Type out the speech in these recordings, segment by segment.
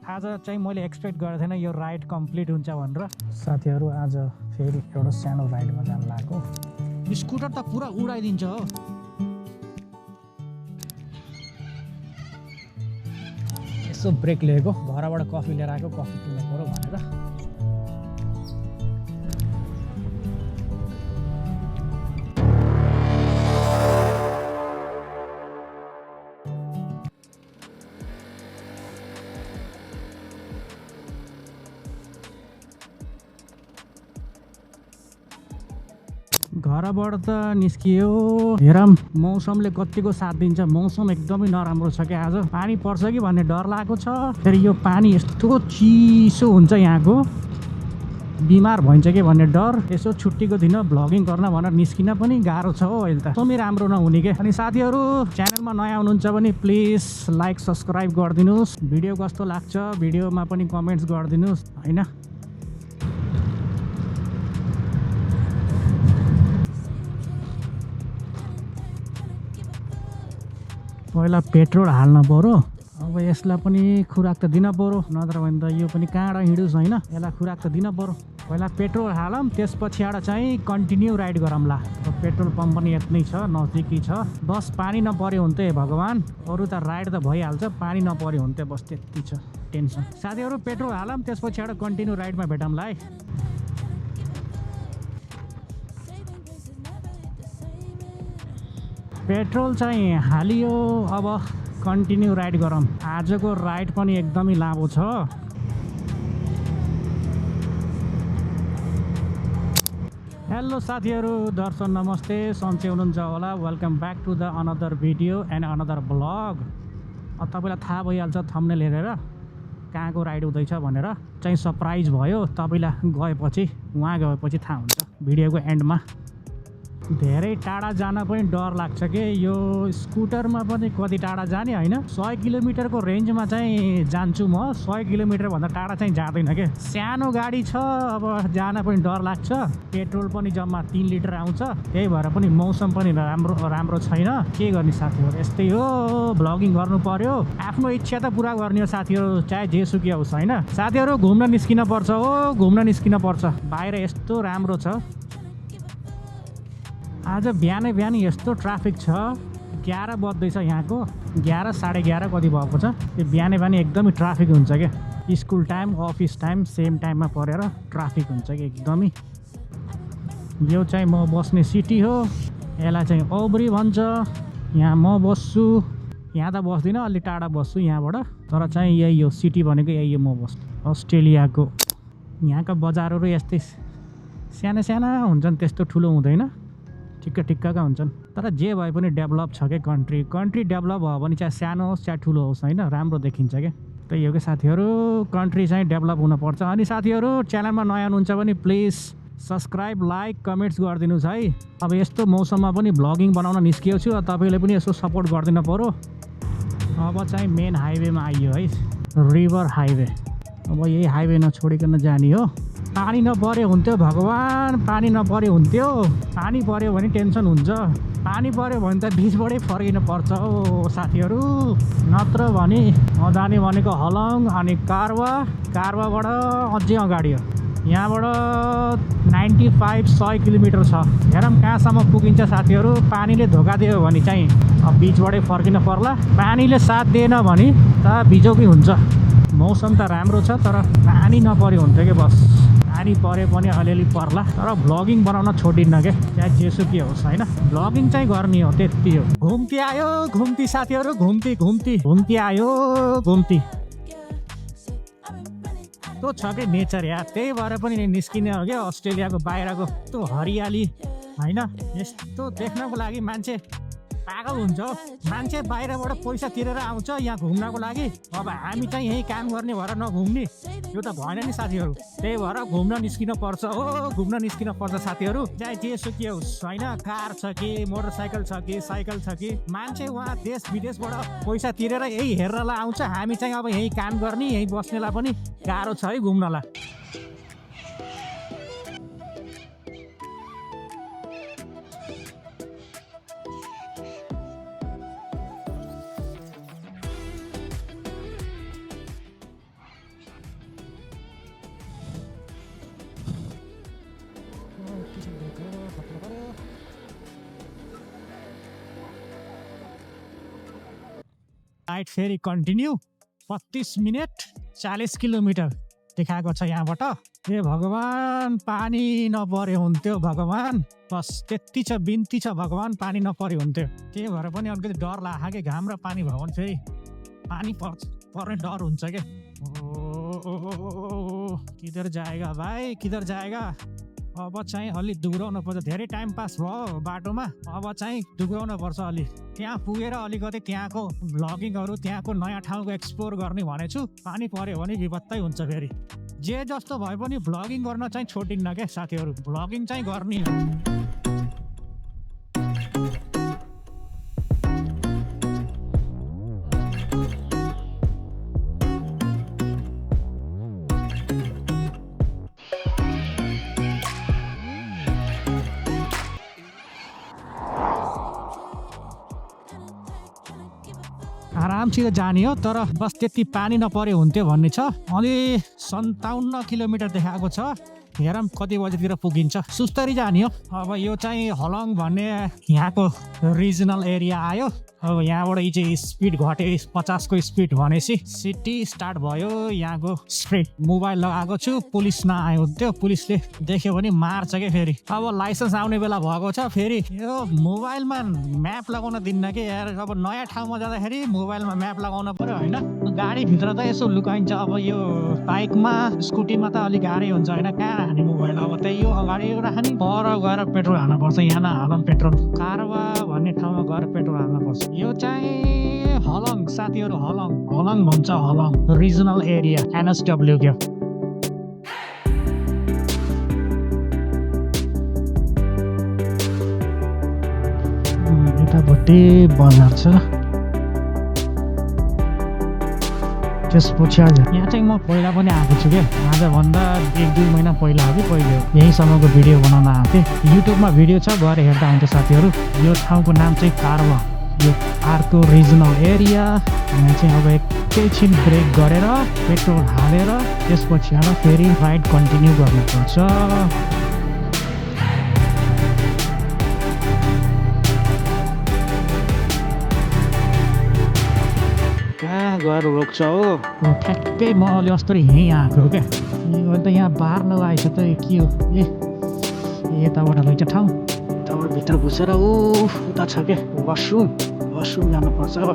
आज चाहिँ मैले एक्सपेक्ट गरेको थिएन यो राइड कम्प्लिट हुन्छ भनेर। साथीहरू आज फेरि एउटा सानो राइडमा जान लागेको। स्कुटर त पुरा उडाइदिन्छ हो। यसो ब्रेक लिएको, घरबाट कफी लिएर आएको, कफी पिउनु पर्यो भनेर। घरबाट त निस्कियो। हेरौँ मौसमले कतिको साथ दिन्छ। मौसम एकदमै नराम्रो छ क्या। आज पानी पर्छ कि भन्ने डर लागेको छ। फेरि यो पानी यस्तो चिसो हुन्छ यहाँको, बिमार भइन्छ कि भन्ने डर। यसो छुट्टीको दिन भ्लगिङ गर्न भनेर निस्किन पनि गाह्रो छ हो अहिले त। एकदमै राम्रो नहुने के। अनि साथीहरू च्यानलमा नयाँ हुनुहुन्छ भने प्लिज लाइक सब्सक्राइब गरिदिनुहोस्। भिडियो कस्तो लाग्छ भिडियोमा पनि कमेन्ट्स गरिदिनुहोस् होइन। पहिला पेट्रोल हाल्न पर्यो। अब यसलाई पनि खुराक त दिन पर्यो, नत्र भने त यो पनि कहाँबाट हिँडोस् होइन। यसलाई खुराक त दिन पर्यो। पहिला पेट्रोल हालौँ, त्यसपछिबाट चाहिँ कन्टिन्यू राइड गरौँला। पेट्रोल पम्प पनि यत्नै छ, नजिकै छ। बस पानी नपर्यो हुन्थ्यो हे भगवान्। अरू त राइड त भइहाल्छ, पानी नपर्यो हुन्थ्यो बस, त्यति छ टेन्सन। साथीहरू पेट्रोल हालौँ, त्यसपछिबाट कन्टिन्यू राइडमा भेटौँला है। पेट्रोल चाहिँ हालियो, अब कन्टिन्यू राइड गरौँ। आजको राइड पनि एकदमै लामो छ। हेलो साथीहरू, दर्शन नमस्ते, सन्चै हुनुहुन्छ होला। Welcome back to the another video and another blog. तपाईँलाई थाहा भइहाल्छ थम्बनेल हेरेर कहाँको राइड हुँदैछ भनेर। चाहिँ सरप्राइज भयो तपाईँलाई गएपछि, उहाँ गएपछि थाहा हुन्छ भिडियोको एन्डमा। धेरै टाढा जान पनि डर लाग्छ कि यो स्कुटरमा पनि कति टाढा जाने होइन। 100 किलोमिटरको रेन्जमा चाहिँ जान्छु म। 100 किलोमिटरभन्दा टाढा चाहिँ जाँदैन के। सानो गाडी छ, अब जान पनि डर लाग्छ। पेट्रोल पनि जम्मा 3 लिटर आउँछ। त्यही भएर पनि मौसम पनि राम्रो छैन। के गर्ने साथीहरू, यस्तै हो, भ्लगिङ गर्नु पर्यो। आफ्नो इच्छा त पुरा गर्ने हो साथीहरू, चाहे जेसुकै होस् होइन। साथीहरू घुम्न निस्किन पर्छ हो, घुम्न निस्किन पर्छ। बाहिर यस्तो राम्रो छ। आज बिहानै यस्तो ट्राफिक छ। 11 बज्दैछ यहाँको, 11 साढे 11 कति भएको छ। त्यो बिहानै एकदमै ट्राफिक हुन्छ क्या। School time office time same टाइममा परेर ट्राफिक हुन्छ कि एकदमै। यो चाहिँ म बस्ने सिटी हो। यसलाई चाहिँ औब्री भन्छ। यहाँ म बस्छु। यहाँ त बस्दिनँ, अलि टाढा बस्छु यहाँबाट। तर चाहिँ यही हो सिटी भनेको, यही हो म बस्छु। अस्ट्रेलियाको यहाँका बजारहरू यस्तै साना साना हुन्छन्, त्यस्तो ठुलो हुँदैन, ठिक्कका हुन्छन्। तर जे भए पनि डेभलप छ क्या कन्ट्री डेभलप भयो भने चाहे सानो होस् चाहे ठुलो होस् होइन, राम्रो देखिन्छ क्या। त्यही हो कि साथीहरू, कन्ट्री चाहिँ डेभलप हुनुपर्छ। अनि साथीहरू च्यानलमा नयाँ हुनुहुन्छ भने प्लिज सब्सक्राइब लाइक कमेन्ट्स गरिदिनुहोस् है। अब यस्तो मौसममा पनि भ्लगिङ बनाउन निस्किएको छु, तपाईँले पनि यसो सपोर्ट गरिदिनु पर्यो। अब चाहिँ मेन हाइवेमा आइयो है, रिभर हाइवे। अब यही हाइवे नछोडिकन जाने हो। पानी नपर्यो हुन्थ्यो भगवान्, पानी नपर्यो हुन्थ्यो। पानी पर्यो भने टेन्सन हुन्छ। पानी पर्यो भने त बिचबाटै फर्किनु पर्छ हो साथीहरू, नत्र भने नजाने भनेको हलङ अनि कारवाबाट अझै अगाडि हो। यहाँबाट 95-100 किलोमिटर छ। हेरौँ कहाँसम्म पुगिन्छ साथीहरू। पानीले धोका दियो भने चाहिँ अब बिचबाटै फर्किनु पर्ला। पानीले साथ दिएन भने त बिजोकै हुन्छ। मौसम त राम्रो छ, तर पानी नपर्यो हुन्थ्यो कि बस। पानी परे पनि अलिअलि पर्ला, तर भ्लगिङ बनाउन छोडिन्न क्या, चाहे जेसुकै होस् होइन। भ्लगिङ चाहिँ गर्ने हो, त्यति हो। घुम्ती आयो घुम्ती साथीहरू, घुम्ती आयो घुम्ती। त्यो छ कि नेचर यार, त्यही भएर पनि निस्किने हो क्या अस्ट्रेलियाको बाहिरको। त्यो हरियाली होइन, यस्तो देख्नको लागि मान्छे पागल हुन्छ। मान्छे बाहिरबाट पैसा तिरेर आउँछ यहाँ घुम्नको लागि। अब हामी चाहिँ यही काम गर्ने भएर नघुम्ने, यो त भएन नि साथीहरू। त्यही भएर घुम्न निस्किन पर्छ हो, घुम्न निस्किन पर्छ साथीहरू। चाहे जेसुकै होस् होइन, कार छ कि मोटरसाइकल छ कि साइकल छ कि, मान्छे उहाँ देश विदेशबाट पैसा तिरेर यही हेर्नलाई आउँछ। हामी चाहिँ अब यही काम गर्ने, यही बस्नेलाई पनि गाह्रो छ है घुम्नलाई। राइड फेरि कन्टिन्यू 35 मिनट 40 किलोमिटर देखाएको छ यहाँबाट। ए भगवान् पानी नपरे हुन्थ्यो भगवान्, बस त्यति छ बिन्ती छ भगवान्, पानी नपरे हुन्थ्यो। त्यही भएर पनि अलिकति डर लाग्यो कि घाम र पानी भयो भने फेरि पानी पर्ने डर हुन्छ क्या। किधर जाएगा भाइ किधर जाएगा। अब चाहिँ अलि दुग्राउनु पर्छ, धेरै टाइम पास भयो बाटोमा, अब चाहिँ दुग्राउनु पर्छ अलि। त्यहाँ पुगेर अलिकति त्यहाँको भ्लगिङहरू त्यहाँको नयाँ ठाउँको एक्सप्लोर गर्ने भनेछु। पानी पर्यो भने विपत्तै हुन्छ फेरि। जे जस्तो भए पनि भ्लगिङ गर्न चाहिँ छोडिन्न क्या साथीहरू, भ्लगिङ चाहिँ गर्ने। आरामसित जाने हो, तर बस त्यति पानी नपरे हुन्थ्यो भन्ने छ। अलि 57 किलोमिटर देखाएको छ, हेरौँ कति बजीतिर पुगिन्छ। सुस्तरी जाने हो। अब यो चाहिँ हलङ भन्ने यहाँको रिजनल एरिया आयो। अब यहाँबाट यो चाहिँ स्पिड घट्यो, 50 को स्पिड भनेपछि सिटी स्टार्ट भयो। यहाँको स्ट्रेट मोबाइल लगाएको छु, पुलिस नआयो हुन्थ्यो, पुलिसले देख्यो भने मार्छ क्या फेरि। अब लाइसेन्स आउने बेला भएको छ, फेरि यो मोबाइलमा म्याप लगाउन दिन्न कि यार। अब नयाँ ठाउँमा जाँदाखेरि मोबाइलमा म्याप लगाउन पर्यो होइन। गाडीभित्र त यसो लुकाइन्छ, अब यो बाइकमा स्कुटीमा त अलिक गाह्रै हुन्छ होइन। कहाँ हाने मोबाइल, अब त्यही यो अगाडि राख्ने, पर गएर पेट्रोल हाल्नुपर्छ। यहाँ नहालौँ पेट्रोल, कारवा भन्ने ठाउँमा गएर पेट्रोल हाल्नुपर्छ। यो चाहिँ हलङ साथीहरू, हलङ भन्छ, हलङ रिजनल एरिया NSW क्या। यतापट्टि बजार छ। त्यसपछि आज यहाँ चाहिँ म पहिला पनि आएको छु क्या, आजभन्दा 1-2 महिना पहिला हो कि पहिले यहीँसम्मको भिडियो बनाउन आएको थिएँ। युट्युबमा भिडियो छ, गएर हेर्दा हुन्छ साथीहरू। यो ठाउँको नाम चाहिँ कारवा, यो अर्को रिजनल एरिया। यहाँ चाहिँ अब एकैछिन ब्रेक गरेर पेट्रोल हालेर त्यसपछि फेरि राइड कन्टिन्यू गर्नुपर्छ। कहाँ गएर रोक्छ हो, ठ्याक्कै म अलि अस्ति यहीँ आएको हो क्या। यो त यहाँ बार्न आएछ त, के हो यताबाट रहेछ ठाउँ। यताबाट भित्र घुसेर उता छ क्या वासरुम जानुपर्छ अब।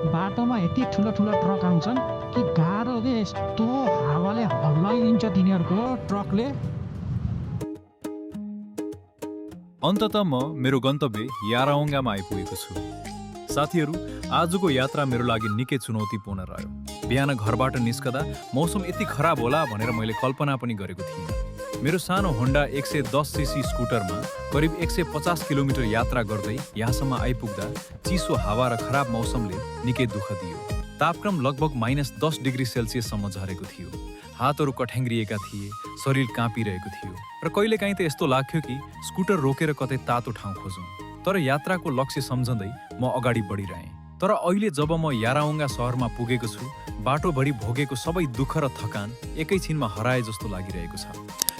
बाटोमा यति ठुलो ट्रक आउँछन् कि गाह्रो के, यस्तो हावाले हल्लाइदिन्छ तिनीहरूको ट्रकले। अन्ततः म मेरो गन्तव्य याराओङ्गामा आइपुगेको छु। साथीहरू, आजको यात्रा मेरो लागि निकै चुनौतीपूर्ण रह्यो। बिहान घरबाट निस्कदा मौसम यति खराब होला भनेर मैले कल्पना पनि गरेको थिइनँ। मेरो सानो होन्डा 110cc स्कुटरमा करिब 150 किलोमिटर यात्रा गर्दै यहाँसम्म आइपुग्दा चिसो हावा र खराब मौसमले निकै दुःख दियो। तापक्रम लगभग -10 डिग्री सेल्सियससम्म झरेको थियो। हातहरू कठ्याङ्ग्रिएका थिए, शरीर काँपिरहेको थियो र कहिलेकाहीँ त यस्तो लाग्थ्यो कि स्कुटर रोकेर कतै तातो ठाउँ खोजौँ। तर यात्राको लक्ष्य सम्झँदै म अगाडि बढिरहेँ। तर अहिले जब म याराओङ्गा सहरमा पुगेको छु, बाटोभरि भोगेको सबै दुःख र थकान एकैछिनमा हराए जस्तो लागिरहेको छ।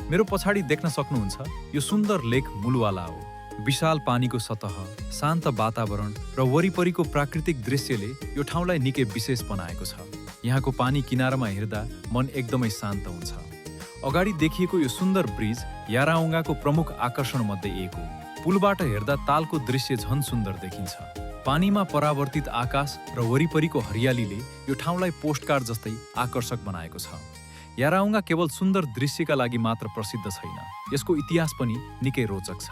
मेरो पछाडि देख्न सक्नुहुन्छ, यो सुन्दर लेक मुलवाला हो। विशाल पानीको सतह, शान्त वातावरण र वरिपरिको प्राकृतिक दृश्यले यो ठाउँलाई निकै विशेष बनाएको छ। यहाँको पानी किनारमा हेर्दा मन एकदमै शान्त हुन्छ। अगाडि देखिएको यो सुन्दर ब्रिज याराओङ्गाको प्रमुख आकर्षण मध्ये एक हो। पुलबाट हेर्दा तालको दृश्य झन सुन्दर देखिन्छ। पानीमा परावर्तित आकाश र वरिपरिको हरियालीले यो ठाउँलाई पोस्टकार्ड जस्तै आकर्षक बनाएको छ। याराओङ्गा केवल सुन्दर दृश्यका लागि मात्र प्रसिद्ध छैन, यसको इतिहास पनि निकै रोचक छ।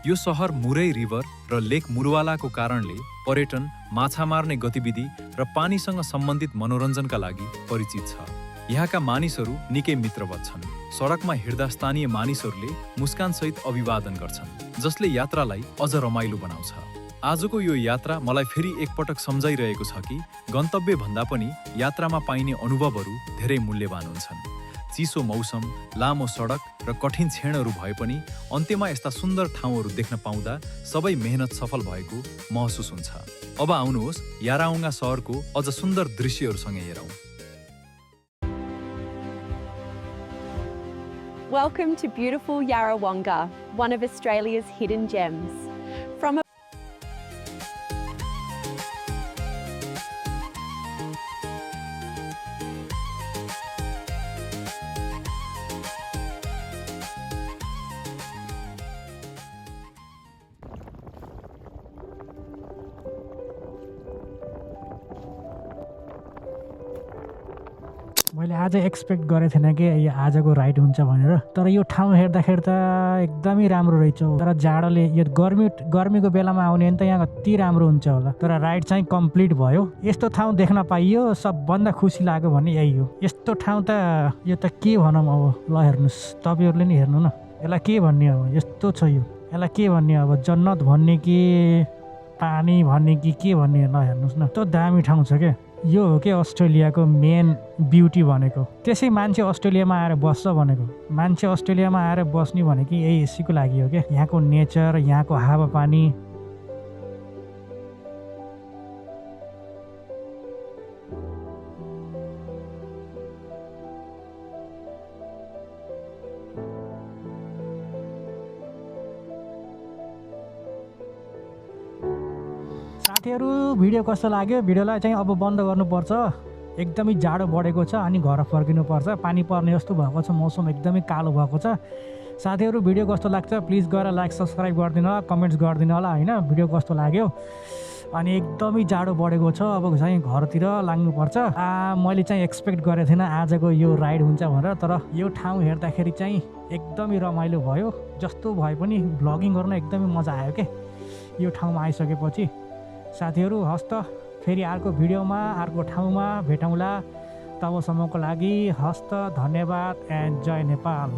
यो सहर मुरै रिभर र लेक मुरवालाको कारणले पर्यटन, माछा मार्ने गतिविधि र पानीसँग सम्बन्धित मनोरञ्जनका लागि परिचित छ। यहाँका मानिसहरू निकै मित्रवत छन्। सडकमा हिँड्दा स्थानीय मानिसहरूले मुस्कानसहित अभिवादन गर्छन्, जसले यात्रालाई अझ रमाइलो बनाउँछ। आजको यो यात्रा मलाई फेरि एकपटक सम्झाइरहेको छ कि गन्तव्य भन्दा पनि यात्रामा पाइने अनुभवहरू धेरै मूल्यवान हुन्छन्। चिसो मौसम, लामो सडक र कठिन क्षणहरू भए पनि अन्त्यमा यस्ता सुन्दर ठाउँहरू देख्न पाउँदा सबै मेहनत सफल भएको महसुस हुन्छ। अब आउनुहोस् याराओङ्गा सहरको अझ सुन्दर दृश्यहरूसँग हेरौँ। Welcome to beautiful Yarrawonga, one of Australia's hidden gems. From a मैले आज एक्सपेक्ट गरेको थिएन कि यो आजको राइड हुन्छ भनेर, तर यो ठाउँ हेर्दाखेरि त एकदमै राम्रो रहेछ। तर जाडोले यो गर्मीको बेलामा आउने भने त यहाँ कति राम्रो हुन्छ होला, तर राइड चाहिँ कम्प्लिट भयो। यस्तो ठाउँ देख्न पाइयो, सबभन्दा खुसी लाग्यो भने यही हो। यस्तो ठाउँ त यो त के भनौँ अब, ल हेर्नुहोस् तपाईँहरूले नि हेर्नु न, यसलाई के भन्ने अब, यस्तो छ यो, यसलाई के भन्ने अब, जन्नत भन्ने कि पानी भन्ने कि के भन्ने, ल हेर्नुहोस् न, यस्तो दामी ठाउँ छ क्या। यो हो कि अस्ट्रेलियाको मेन ब्युटी भनेको, त्यसै मान्छे अस्ट्रेलियामा आएर बस्छ भनेको। मान्छे अस्ट्रेलियामा आएर बस्ने भनेको यही यसैको लागि हो क्या, यहाँको नेचर, यहाँको हावापानी। साथीहरू भिडियो कस्तो लाग्यो? भिडियोलाई चाहिँ अब बन्द गर्नुपर्छ, एकदमै जाडो बढेको छ अनि घर फर्किनुपर्छ। पानी पर्ने जस्तो भएको छ, मौसम एकदमै कालो भएको छ। साथीहरू भिडियो कस्तो लाग्छ प्लिज गएर लाइक सब्सक्राइब गरिदिनु होला, कमेन्ट्स गरिदिनु होला होइन, भिडियो कस्तो लाग्यो। अनि एकदमै जाडो बढेको छ, अब चाहिँ घरतिर लाग्नुपर्छ। मैले चाहिँ एक्सपेक्ट गरेको थिइनँ आजको यो राइड हुन्छ भनेर, तर यो ठाउँ हेर्दाखेरि चाहिँ एकदमै रमाइलो भयो। जस्तो भए पनि भ्लगिङ गर्न एकदमै मजा आयो क्या यो ठाउँमा आइसकेपछि। साथीहरू हस्त फेरि अर्को भिडियोमा अर्को ठाउँमा भेटौँला। तबसम्मको लागि हस्त, धन्यवाद एन्ड जय नेपाल।